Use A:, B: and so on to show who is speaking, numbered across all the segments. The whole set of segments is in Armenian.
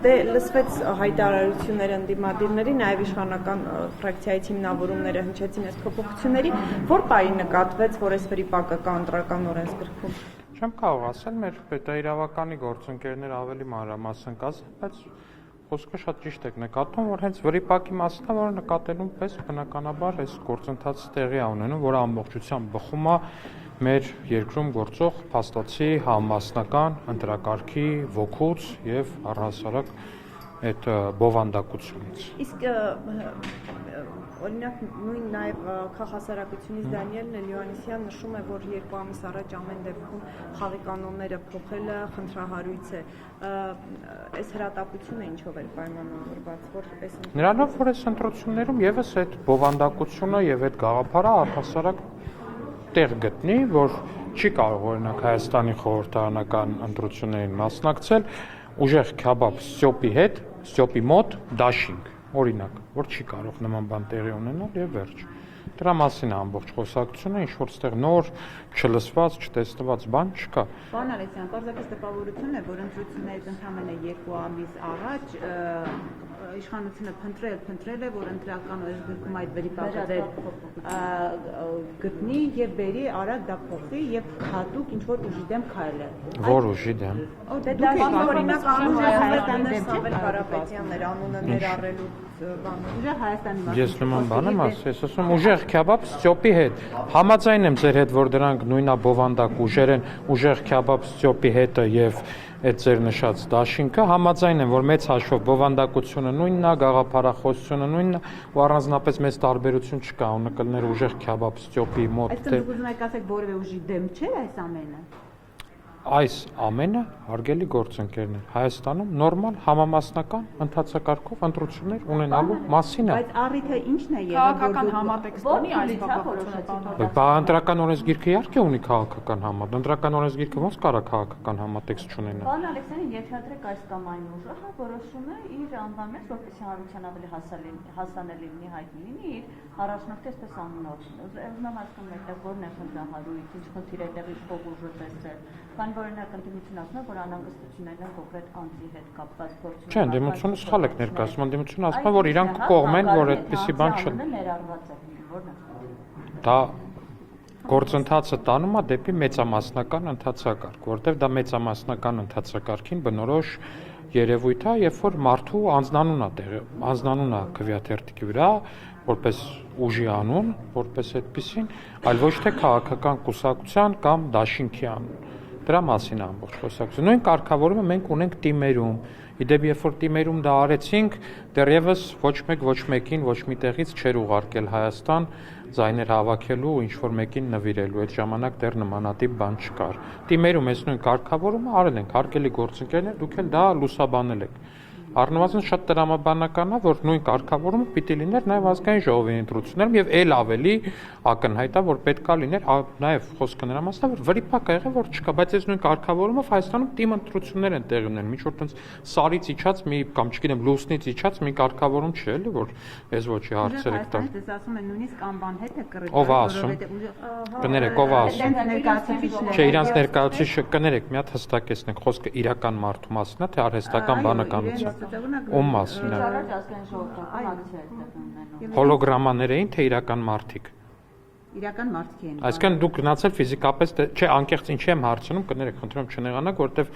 A: Դե լսվեց հայտարարությունները ընդդիմադիրների, նաև իշխանական ֆրակցիայից հիմնավորումները հնչեցին այս փոփոխությունների, որ պահի նկատվեց, որ այս վրիպակը կա ընտրական օրենսգրքում։
B: Չեմ կարող ասել, մեր պետաիրավականի գործընկերները ավելի մանրամասն կասեն, բայց խոսքը շատ ճիշտ եք նկատում, որ հենց վրիպակի մասն է, որը նկատելուն պես բնականաբար այս գործընթացը տեղի է ունենում, որը ամբողջությամբ բխում է մեր երկրում գործող փաստացի համամասնական ընտրակարգի ոգուց եւ առհասարակ այդ բովանդակությունից։
A: Իսկ օրինակ նույն նաև քաղաքասարակությունից Դանիել Լեոնիսյան նշում է, որ 2 ամիս առաջ ամեն դեպքում խաղի կանոնները փոխելը խնդրահարույց է։ Այս հրատապությունը ինչով էր պայմանավորված, որ այս
B: Նրանով, որ այս ընտրություններում եւս այդ բովանդակությունը եւ այդ գաղափարը առհասարակ տեղ գտնի, որ չի կարող օրինակ Հայաստանի խորհրդարանական ընտրություններին մասնակցել ուժեղ քյաբաբ Ստյոպի մոտ դաշինք, օրինակ, որ չի կարող նման բան տեղի ունենալ եւ վերջ։ Դրա մասին է ամբողջ խոսակցությունը, ինչ որ ստեղ նոր, չլսված, չտեսնված բան չկա։
C: Պարոն Ալեքսյան, պարզապես տպավորություն է, որ ընտրություններից ընդամենը 2 ամիս առաջ իշխանությունը փնտրել է, որ ընտրական օրենսգրքում այդ վրիպակը գտնի եւ բերի արագ դա փոխի եւ հատուկ ինչ որ ուժի դեմ քայլը։
B: Որ ուժի դեմ։
A: օրինակ Սամվել Կարապետյաններ անունը ներառելու
C: Հայաստանի
B: Ես նման բան եմ ասում, ես ասում ուժեղ քյաբաբ Ստյոպի հետ։ Համաձայն եմ ձեր հետ, որ դրանք նույնա բովանդակ ուժեր են, ուժեղ քյաբաբ Ստյոպի հետը եւ այդ ձեր նշած դաշինքը, համաձայն եմ, որ մեծ հաշվով բովանդակությունը նույնն է, գաղափարախոսությունը նույնն է, ու առանձնապես մեծ տարբերություն չկա, ունակալներ ուժեղ քյաբաբ Ստյոպի մոտ։
C: Այսինքն դուք ուզում եք ասեք որևէ ուժի դեմ չէ այս ամենը։
B: Այս ամենը հարգելի գործընկերներ Հայաստանում նորմալ համամասնական ընթացակարգով ընտրություններ ունենալու մասին է։
C: Բայց առիթը ի՞նչն է եղել,
A: քաղաքական համատեքստ ունի այս փոփոխությունը։
B: Բա ընտրական օրենսգիրքը իհարկե ունի քաղաքական համատեքստ։ Ընտրական օրենսգիրքը ոնց կարա քաղաքական համատեքստ չունենա։
D: Պարոն Ալեքսյանին ենթադրեք այս կամ այն ուժը, որոշում է իր անվաններ, որպեսզի հանրության ավելի հասանելի լինի, հայտնի լինի իր առաջնորդի այսպես անունով։ Ուզում եմ հասկանալ այդտեղ որն է խնդրահարույց, ինչ խնդիր է տեղի փող ուժը տեսել։ Քանի որ օրինակ ընդդիմությունը ասում է, որ անհանգստություններն են կոնկրետ անձի հետ կապված գործունեություն։
B: Չէ, ընդդիմությունը սխալ եք ներկայացնում, ընդդիմությունը ասում է, որ իրանք կողմ են, որ այդպիսի բան Դա գործընթացը տանում է դեպի մեծամասնական ընթացակարգ, որտեղ դա մեծամասնական ընթացակարգին բնորոշ երևույթ է, երբ որ մարդու անձնանուն է քվեաթերթիկի վրա, որպես ուժի անուն, որպես այդպիսին, այլ ոչ թե քաղաքական կուսակցության կամ դաշինքի անուն։ Դրա մասին է ամբողջ խոսակցությունը։ Նույն կարգավորումը մենք ունենք թիմերում։ Իդեպ երբ որ թիմերում դա արեցինք, դեռևս ոչ մեկ ոչ մեկին ոչ մի տեղից չէր ուղարկել Հայաստան ձայներ հավաքելու, ինչ որ մեկին նվիրելու։ Այդ ժամանակ դեռ նմանատիպ բան չկար։ Թիմերում այս նույն կարգավորումը արել ենք, հարգելի գործընկերներ, դուք էլ դա լուսաբանել եք։ Առնվազն շատ տրամաբանական է, որ նույն կարգավորումը պիտի լիներ նաև ազգային ժողովի ընտրություններում եւ ել ավելի ակնհայտ է, որ պետքա լիներ նաև խոսքը նրա մասն է, որ վրիպակ ա եղել, որ չկա, բայց այս նույն կարգավորումով Հայաստանում թիմ ընտրություններ են տեղի ունենում, ինչ որ տենց սարից իջած մի կամ չգիտեմ լուսնից իջած մի կարգավորում չի էլի, որ ես ոչի հարցեր եք տալ։
C: Ես ասում եմ նույնիսկ անբան հետ է կռիվ։
B: Ով է ասում։ Կներեք, ով է ասում։ Չէ, իրանց ներկայացուցիչ կներեք, մի հատ հստակեցնենք, խոսքը իրական մարդու մասին է, թե արհեստական բանականության։ Ում մասին է։ Հոլոգրամաներ էին, թե իրական մարդիկ։
C: Իրական մարդիկ են։
B: Այսինքն դուք գնացել ֆիզիկապես, չէ, անկեղծ ինչի եմ հարցնում, կներեք, խնդրում չնեղանաք, որովհետև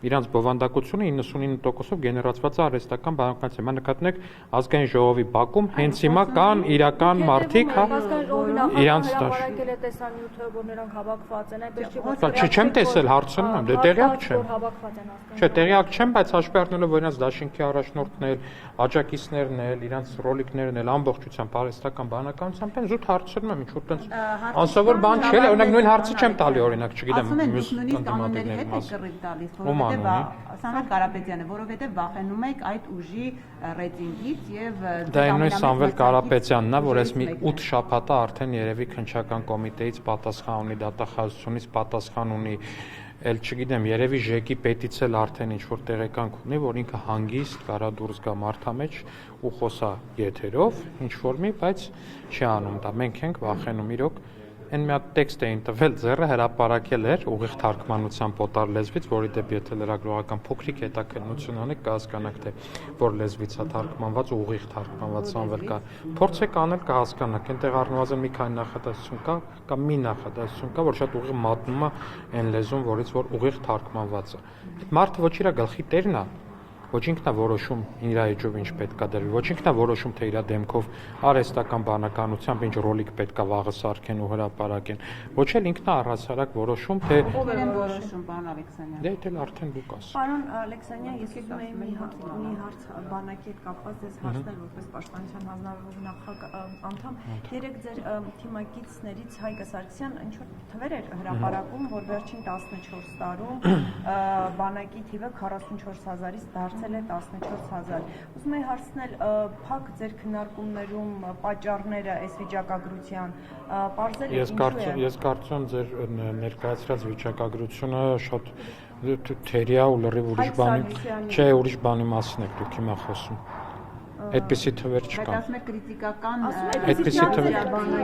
B: իրանց բովանդակությունը 99%-ով գեներացված է արհեստական բանականությամբ։ Նկատեք ազգային ժողովի բակում հենց հիմա կան իրական մարդիկ, հա, իրանց
E: հրապարակել է տեսանյութը, որ նրանք հավաքված են, այդպես չի։
B: Չեմ տեսել, հարցնում եմ, դե տեղյակ չեմ։
E: Հավաքված են ազգային։
B: Չէ, տեղյակ չեմ, բայց հաշվի առնելով, որ իրանց դաշինքի առաջնորդն էլ, աջակիցներն էլ, իրանց ռոլիկներն էլ ամբողջությամբ արհեստական բանականությամբ են, զուտ հարցնում եմ, ինչ որ տենց անսովոր բան չէ, օրինակ նույն հարցը չեմ տալի, օրինակ, չգիտեմ,
C: մյուս ընդդիմադիրների հետ Սամվել Կարապետյանը, որովհետև վախենում եք այդ ուժի ռեյտինգից եւ
B: դա նույն Սամվել Կարապետյանն է, որ այս մի 8 շաբաթ արդեն երևի քննչական կոմիտեից պատասխան ունի, դատախազությունից պատասխան ունի, էլ չգիտեմ, երևի ԺԿ-ի պետից էլ արդեն ինչ որ տեղեկանք ունի, որ ինքը հանգիստ կարա դուրս գա մարդամեջ ու խոսա եթերով, ինչ որ մի, բայց չի անում դա։ Մենք ենք վախենում իրոք Այն մի հատ տեքստ էին տվել, ձեռը հրապարակել էր ուղիղ թարգմանությամբ օտար լեզվից, որի դեպի եթե լրագրողական փոքրիկ հետաքննություն անեք, կհասկանաք, թե որ լեզվից է թարգմանված, ուղիղ թարգմանված անվել կա։ Փորձեք անել կհասկանաք, այնտեղ առնվազն մի քանի նախադասություն կա, կամ մի նախադասություն կա, որ շատ ուղիղ մատնում է այն լեզուն, որից որ ուղիղ թարգմանված է։ Այդ մարդը ոչ իր գլխի տերն է, ոչ ինքն է որոշում իր էջով ինչ պետքա դրվի, ոչ ինքն է որոշում թե իր դեմքով արհեստական բանականությամբ ինչ ռոլիկ պետքա վաղը սարքեն ու հրապարակեն, ոչ էլ ինքն է առհասարակ որոշում թե
C: ով է որոշում, պարոն Ալեքսանյան։
B: Դե դա արդեն դուք ասեք։
A: Պարոն Ալեքսանյան, ես ուզում եի մի հարց բանակի հետ կապված ձեզ հարցնել որպես Պաշտպանության հանձնաժողովի անդամ։ Երեք ձեր թիմակիցներից Հայկ Սարգսյան ինչ որ թվեր էր հրապարակում, որ վերջին 14 տարում բանակի թիվը 44000-ից դարձել է 14000։ Ուզում եի հարցնել, փակ ձեր քննարկումներում պատճառները այս վիճակագրության բարձել է։
B: Ես կարծում ձեր ներկայացրած վիճակագրությունը շատ թերիա ու լրիվ ուրիշ բանի մասին եք դուք հիմա խոսում։ Այդպիսի թվեր չկան։
C: Բայց ասում եք քրիտիկական
B: Այդպիսի թվեր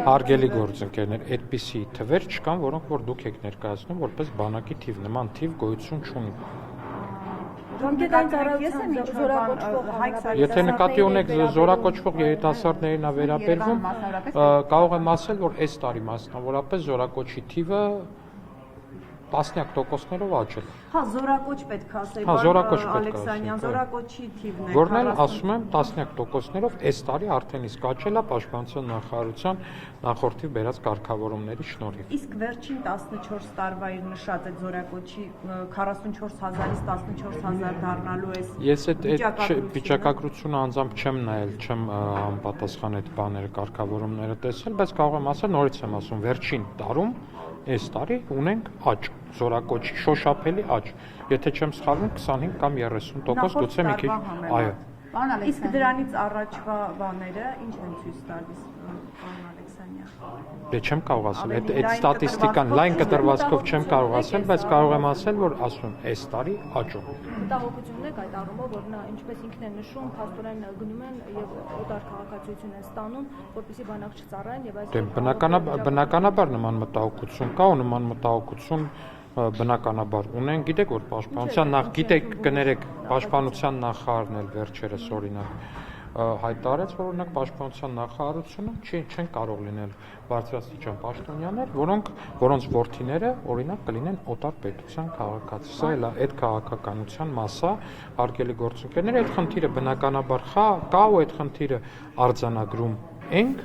B: հարգելի գործընկերներ, այդպիսի թվեր չկան, որոնք որ դուք եք ներկայացնում որպես բանակի թիվ, նման թիվ գոյություն չունի։ Եթե նկատի ունեք զորակոչվող երիտասարդներին է վերաբերվում, կարող եմ ասել, որ այս տարի մասնավորապես զորակոչի թիվը տասնյակ տոկոսներով աճել։
A: Հա, զորակոչ պետք է ասել, Ալեքսանյան, զորակոչի թիվն է։
B: Որն էլ ասում եմ տասնյակ տոկոսներով այս տարի արդեն իսկ աճել է Պաշտպանության նախարարության նախորդի բերած կարգավորումների շնորհիվ։
A: Իսկ վերջին 14 տարվա իր նշած այդ զորակոչի 44000-ից 14000 դառնալու էս։
B: Ես այդ վիճակագրությունը անձամբ չեմ նայել, չեմ անպատասխան այդ բաները կարգավորումները տեսել, բայց կարող եմ ասել, նորից եմ ասում, վերջին տարում այս տարի ունենք աճ, զորակոչի շոշափելի աճ։ Եթե չեմ սխալվում, 25 կամ 30% գուցե մի քիչ, այո։
A: Իսկ դրանից առաջվա բաները ինչ են ցույց տալիս, պարոն Ալեքսանյան։
B: Դե չեմ կարող ասել, այդ ստատիստիկան լայն կտրվածքով չեմ կարող ասել, բայց կարող եմ ասել, որ ասում եմ, այս տարի աճում։
E: Մտահոգությունն է այդ առումով, որ նա ինչպես ինքն է նշում, փաստորեն գնում են եւ օտար քաղաքացիություն են ստանում, որպեսզի բանակ չծառայեն եւ այս
B: Դե բնականաբար նման մտահոգություն կա ու նման մտահոգություն բնականաբար ունեն, գիտեք որ պաշտպանության գիտեք կներեք պաշտպանության նախարարն էլ վերջերս օրինակ հայտարարեց, որ օրինակ պաշտպանության նախարարությունը չեն կարող լինել բարձրաստիճան պաշտոնյաներ, որոնց որդիները օրինակ կլինեն օտար պետության քաղաքացի։ Սա էլ այդ քաղաքականության մասա, արգելի գործընկերներ, այդ խնդիրը բնականաբար կա ու այդ խնդիրը արձանագրում ենք,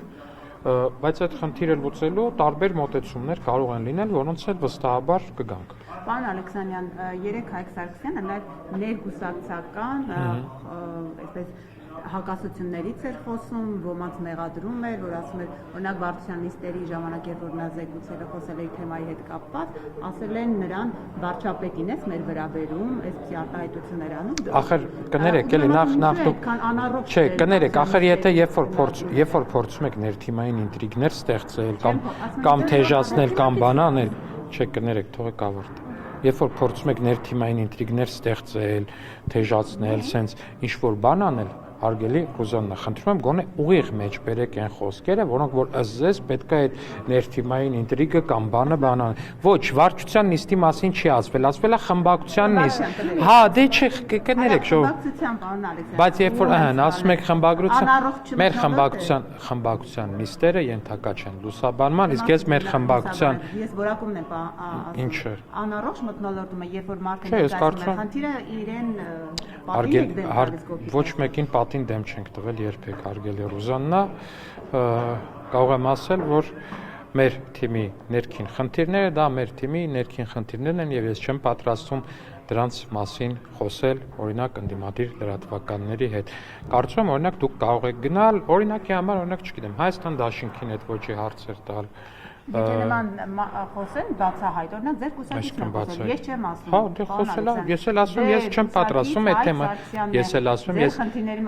B: բայց այդ խնդիրը լուծելու տարբեր մոտեցումներ կարող են լինել, որոնց հետ վստահաբար կգանք։
C: Պարոն Ալեքսանյան, երեք Հայկ Սարգսյանը նաև ներգուսակցական, այսպես հակասություններից էր խոսում, ոմանց մեղադրում էր, որ ասում էր, օրինակ Վարդության նիստերի ժամանակ երբ որ նա զեկուցել խոսել էր թեմայի հետ կապված, ասել են նրան վարչապետին ես մեր վրա բերում, այսպիսի արտահայտություններ անում։
B: Ախր կներեք, էլի նախ դուք Չէ, կներեք, ախր եթե երբ որ փորձում եք ներթիմային ինտրիգներ ստեղծել կամ թեժացնել կամ բան անել, չէ, կներեք, թողեք ավարտել։ Երբ որ փորձում եք ներթիմային ինտրիգներ ստեղծել, թեժացնել, սենց ինչ որ բան անել, Հարգելի Ռուզաննա, խնդրում եմ գոնե ուղիղ մեջ բերեք այն խոսքերը, որոնք որ ըստ ձեզ պետք է այդ ներթիմային ինտրիգը կամ բանը բանան։ Ոչ, վարչության նիստի մասին չի ասվել, ասվել է խմբակցության նիստ։ Հա, դե չէ, կներեք,
C: խմբակցության, պարոն Ալեքսանյան։
B: Բայց երբ որ ասում եք խմբագրության, մեր խմբակցության նիստերը ենթակա չեն լուսաբանման, իսկ ես մեր խմբակցության
C: Ես որակումն եմ ասում։
B: Ինչը։
C: Անառողջ մթնոլորտում է, երբ որ մարդը ներկայացնում է խնդիրը իրեն
B: Ոչ մեկին պատին դեմ չենք տվել երբեք, հարգելի Ռուզաննա, կարող եմ ասել, որ մեր թիմի ներքին խնդիրները դա մեր թիմի ներքին խնդիրներն են եւ ես չեմ պատրաստվում դրանց մասին խոսել, օրինակ ընդդիմադիր լրատվականների հետ։ Կարծում եմ, օրինակ դուք կարող եք գնալ, օրինակի համար, օրինակ չգիտեմ, Հայաստան դաշինքին այդ ոչի հարցեր տալ։
C: Եթե նման խոսեն բացահայտ, օրինակ ձեր կուսակիցն է խոսել, ես չեմ ասում։
B: Հա, դե խոսել եմ, ես էլ ասում, ես չեմ պատրաստվում այդ թեմա, ես էլ ասում, ես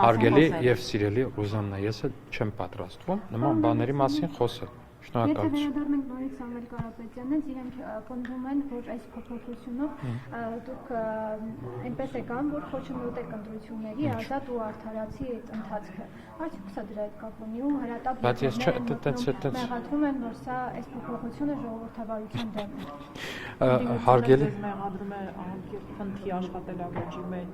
B: հարգելի եւ սիրելի Ռուզաննա, ես էլ չեմ պատրաստվում նման բաների մասին խոսել։ Շնորհակալություն։
E: վերադառնանք նորից Սամվել Կարապետյանից, իրենք պնդում են, որ այս փոփոխությունով դուք այնպես եկան, որ խոչընդոտ եք ընտրությունների ազատ ու արդարացի այդ ընթացքը։ Արդյոք սա դրա հետ կապ ունի ու հրատապ մեղադրում են, որ սա այս փոփոխությունը ժողովրդավարության դեմ է։
A: Մեղադրում է անկիրքնթի աշխատելավեճի մեջ։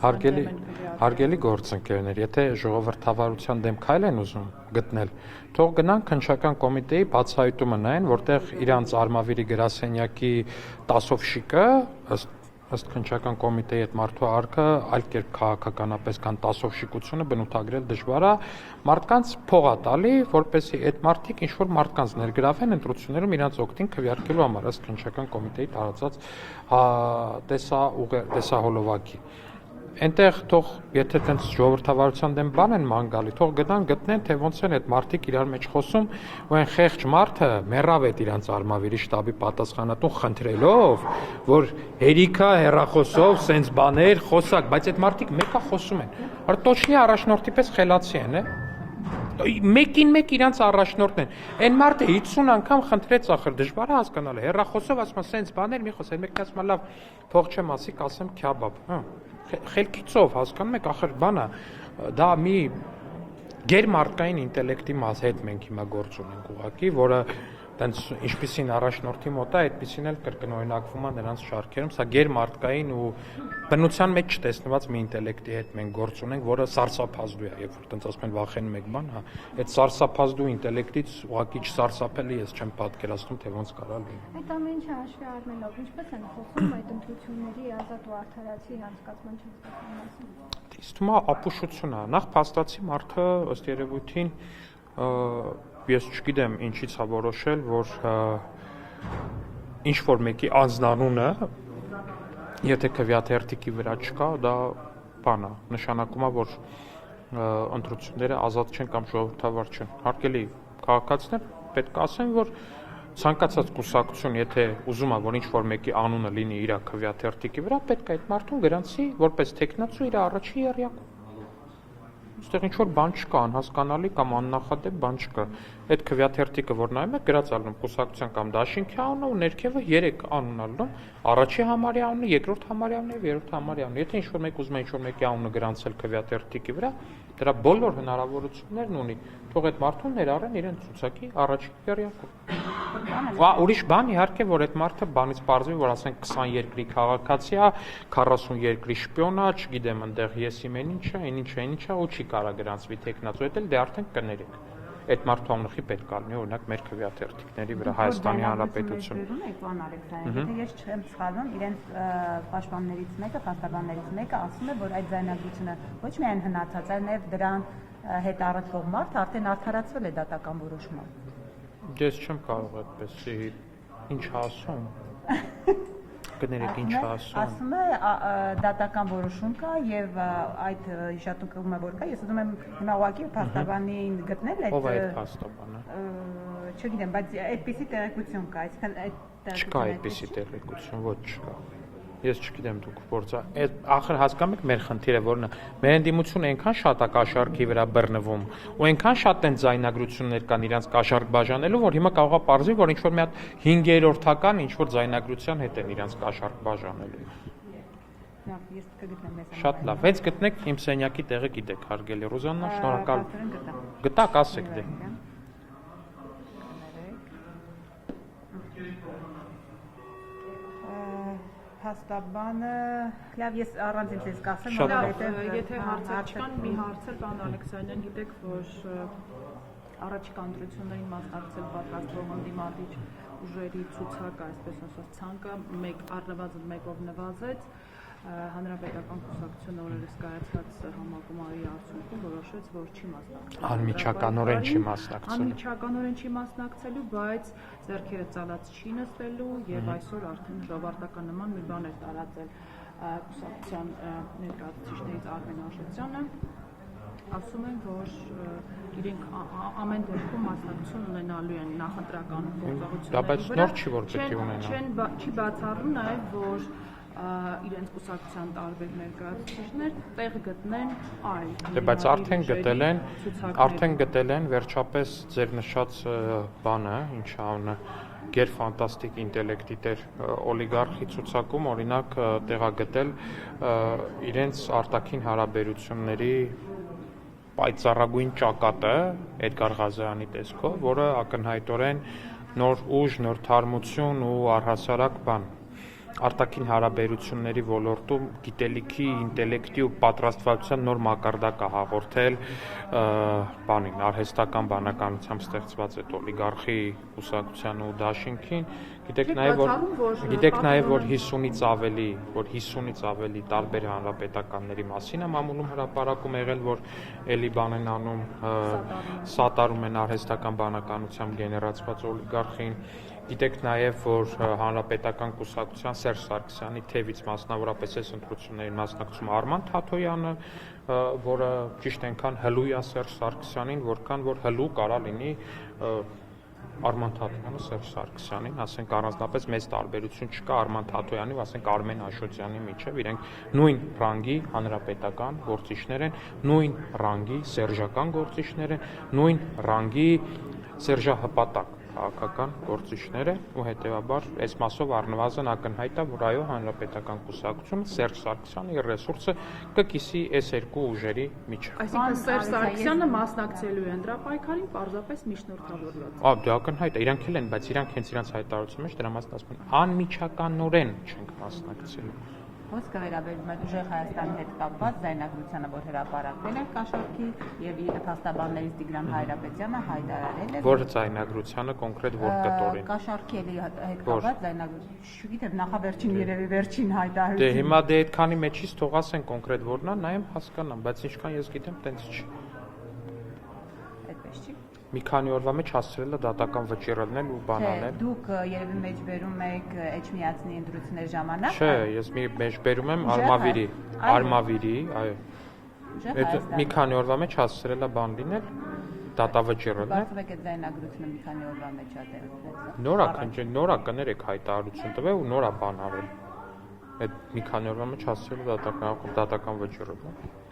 B: Հարգելի գործընկերներ, եթե ժողովրդավարության դեմ քայլ են ուզում գտնել, թող գնան քննչական կոմիտեի բացահայտումը նայեն, որտեղ իրանց արմավիրի գրասենյակի տասով շիկը ըստ քննչական կոմիտեի այդ մարդու արքը այլ կերպ քաղաքականապես կան տասով շիկությունը բնութագրել դժվար է, մարդկանց փող է տալի, որպեսզի այդ մարդիկ ինչ որ մարդկանց ներգրավեն ընտրություններում իրանց օգտին քվեարկելու համար, ըստ քննչական կոմիտեի տարածած տեսահոլովակի։ Այնտեղ թող եթե տենց ժողովրդավարության դեմ բան են ման գալի, թող գտնեն, թե ոնց են այդ մարդիկ իրար մեջ խոսում, ու այն խեղճ մարդը մեռավ այդ իրանց արմավիրի շտաբի պատասխանատուն խնդրելով, որ հերիքա հեռախոսով սենց բաներ խոսակ, բայց այդ մարդիկ մեկա խոսում են։ Հա տոչնի առաջնորդի պես խելացի են, մեկին մեկ իրանց առաջնորդն են։ Այն մարդը 50 անգամ խնդրեց ախր դժվար է հասկանալ, հեռախոսով ասում սենց բաներ մի խոս, այն մեկն ասում լավ, փող չեմ ասի, կասեմ քյաբաբ, խելքիցով հասկանում եք ախր բանը դա մի գերմարտկային ինտելեկտի հետ մենք հիմա գործ ունենք ուղղակի, որը տենց ինչպիսին առաջնորդի մոտ է, այդպիսին էլ կրկնօրինակվում է նրանց շարքերում, սա գերմարտկային ու բնության մեջ չտեսնված մի ինտելեկտի հետ մենք գործ ունենք, որը սարսափազդու է, երբ որ տենց ասում են վախենում եք բան, հա, այդ սարսափազդու ինտելեկտից ուղղակի չսարսափելի ես չեմ պատկերացնում, թե ոնց կարա լինի։
E: Այդ ամեն ինչը հաշվի առնելով, ինչպես են խոսում այդ ընտրությունների ազատ ու արդարացի անցկացման չստացման մասին։
B: Իսկ թվում է ապուշություն է, նախ փաստացի մարդը ըստ երևույթին ես չգիտեմ ինչից է որոշել, որ ինչ որ մեկի անձնանունը, եթե քվեաթերթիկի վրա չկա, դա բան է, նշանակում է, որ ընտրությունները ազատ չեն կամ ժողովրդավար չեն։ Հարգելի քաղաքացիներ, պետք է ասեմ, որ ցանկացած կուսակցություն, եթե ուզում է, որ ինչ որ մեկի անունը լինի իր քվեաթերթիկի վրա, պետք է այդ մարդուն գրանցի որպես տեխնացու իր առաջի եռյակում։ Այստեղ ինչ որ բան չկա, անհասկանալի կամ աննախադեպ բան չկա։ Այդ քվեաթերթիկը, որ նայում եք, գրած ալնում կուսակցության կամ դաշինքի անունը ու ներքևը 3 անուն ալնում, առաջի համարյա անունը, երկրորդ համարյա անունը եւ երրորդ համարյա անունը։ Եթե ինչ որ մեկ ուզում է ինչ որ մեկի անունը գրանցել քվեաթերթիկի վրա, դրա բոլոր հնարավորություններն ունի։ Թող այդ մարդուն ներառեն իրեն ցուցակի առաջի եռյակում։ Ուրիշ բան իհարկե, որ այդ մարդը բանից պարզվի, որ ասենք 20 երկրի քաղաքացի է, 40 երկրի շպիոն է, չգիտեմ, այնտեղ ես իմ ինչա, ու չի կարա գրանցվի տեխնացու, դա էլ դե արդեն կներեք։ Այդ մարդու անունի պետք է լինի, օրինակ մեր քվեաթերթիկների վրա Հայաստանի Հանրապետություն։
C: Պարոն Ալեքսանդր, եթե ես չեմ սխալվում, իրենց պաշտպաններից մեկը, փաստաբաններից մեկը ասում է, որ այդ ձայնագրությունը ոչ միայն հնացած, այլ նաև դրան հետ առնչվող մարդը արդեն արդարացվել է դատական որոշմամբ։
B: Ես չեմ կարող այդպեսի ինչ ասում։ Կներեք ինչ ասում։
C: Ասում է դատական որոշում կա եւ այդ հիշատակում է որ կա, ես ուզում եմ հիմա ուղղակի փաստաբանին գտնել այդ։
B: Ով է այդ փաստաբանը։
C: Չգիտեմ, բայց այդպիսի տեղեկություն կա, այսինքն այդ
B: չկա այդպիսի տեղեկություն, ոչ չկա։ Ես չգիտեմ դուք որձա, ախր հասկանում եք մեր խնդիրը որն է։ Մեր ընդդիմությունը այնքան շատ է կաշառքի վրա բռնվում, ու այնքան շատ են ձայնագրություններ կան իրանց կաշառք բաժանելու, որ հիմա կարող է պարզվի, որ ինչ որ մի հատ 5-րդական ինչ որ ձայնագրության հետ են իրանց կաշառք բաժանելու։
C: Լավ, ես կգտնեմ մեզ։
B: Շատ լավ, հենց գտնեք իմ սենյակի տեղը գիտեք, հարգելի Ռոզաննա, շնորհակալ։ Գտակ, ասեք դե։
C: Փաստաբանը, լավ, ես առանց ինձ կասեմ,
A: որովհետև եթե հարցեր չկան, մի հարց էլ պարոն Ալեքսանյան, գիտեք, որ առաջիկա ընտրություններին մասնակցել պատրաստվող ընդդիմադիր ուժերի ցուցակը, այսպես ասած, ցանկը առնվազն մեկով նվազեց, Հանրապետական կուսակցությունը օրերս կայացած համագումարի արդյունքում որոշեց, որ չի մասնակցելու։
B: Անմիջականորեն չի մասնակցելու։
A: Անմիջականորեն չի մասնակցելու, բայց ձեռքերը ծալած չի նստելու եւ այսօր արդեն ժողովրդական նման մի բան է տարածել կուսակցության ներկայացուցիչներից Արմեն Աշոտյանը, ասում են, որ իրենք ամեն դեպքում մասնակցություն ունենալու են նախընտրական գործողությունների վրա։
B: Դա բայց նոր չի որ պետք է ունենա։
A: Չի բացառում նաեւ, որ
F: իրենց կուսակցության տարբեր ներկայացուցիչներ տեղ գտնեն այլ։
B: Դե բայց արդեն գտել են վերջապես ձեր նշած բանը, ինչ անունը գերֆանտաստիկ ինտելեկտի տեր օլիգարխի ցուցակում օրինակ տեղագտել իրենց արտաքին հարաբերությունների պայծառագույն ճակատը Էդգար Ղազարյանի տեսքով, որը ակնհայտորեն նոր ուժ, նոր թարմություն ու առհասարակ բան արտաքին հարաբերությունների ոլորտում գիտելիքի, ինտելեկտի ու պատրաստվածության նոր մակարդակ է հաղորդել բանին, արհեստական բանականությամբ ստեղծված այդ օլիգարխի կուսակցության ու դաշինքին։ Գիտեք նաև որ 50-ից ավելի տարբեր հանրապետականների մասին է մամուլում հրապարակում եղել, որ էլի բան են անում, սատարում են արհեստական բանականությամբ գեներացված օլիգարխին։ Գիտեք նաև, որ հանրապետական կուսակցության Սերժ Սարգսյանի թևից մասնավորապես այս ընտրություններին մասնակցում Արման Թաթոյանը, որը ճիշտ այնքան հլու է Սերժ Սարգսյանին, որքան որ հլու կարա լինի Արման Թաթոյանը Սերժ Սարգսյանին, ասենք առանձնապես մեծ տարբերություն չկա Արման Թաթոյանի ու ասենք Արմեն Աշոտյանի միջև, իրենք նույն ռանգի հանրապետական գործիչներ են, նույն ռանգի սերժական գործիչներ են, նույն ռանգի սերժահպատակ քաղաքական գործիչներ են ու հետեւաբար այս մասով առնվազն ակնհայտ է, որ այո հանրապետական կուսակցությունը Սերժ Սարգսյանի ռեսուրսը կկիսի այս երկու ուժերի միջև։
F: Այսինքն Սերժ Սարգսյանը մասնակցելու է ընտրապայքարին պարզապես միջնորդավորված։
B: Դե ակնհայտ է, իրանք էլ են, բայց իրանք հենց իրանք հայտարարության մեջ դրա մասին ասում են անմիջականորեն չենք մասնակցելու։
C: Խոսքը վերաբերում է ուժեղ Հայաստանի հետ կապված ձայնագրությանը, որ հրապարակվել է Կաշառքի եւ փաստաբաններից Տիգրան Հայրապետյանը հայտարարել է,
B: որ ձայնագրությանը կոնկրետ որ կտորին։
C: Կաշառքի հետ կապված ձայնագրություն, չգիտեմ, նախավերջին երևի վերջին հայտարարություն։
B: Դե հիմա դե այդքանի մեջից թող ասեն կոնկրետ որն է, նայեմ հասկանամ, բայց ինչքան ես գիտեմ, տենց չի։
C: Այդպես չի։
B: Մի քանի օրվա մեջ հասցրել է դատական վճիռել ու բանանել։
C: Դուք երևի մեջբերում եք Էջմիածնի ընտրությունների ժամանակ։
B: Չէ, ես մեջբերում եմ Արմավիրի, այո։ Այդ մի քանի օրվա մեջ հասցրել է բան լինել, դատավճիռել։
C: Կարծում եք այդ ձայնագրությունը մի քանի օրվա մեջ է տեղի։
B: Նորա կներեք հայտարարություն տվել ու նորա բան արել։ Այդ մի քանի օրվա մեջ հասցրել է դատական վճիռել։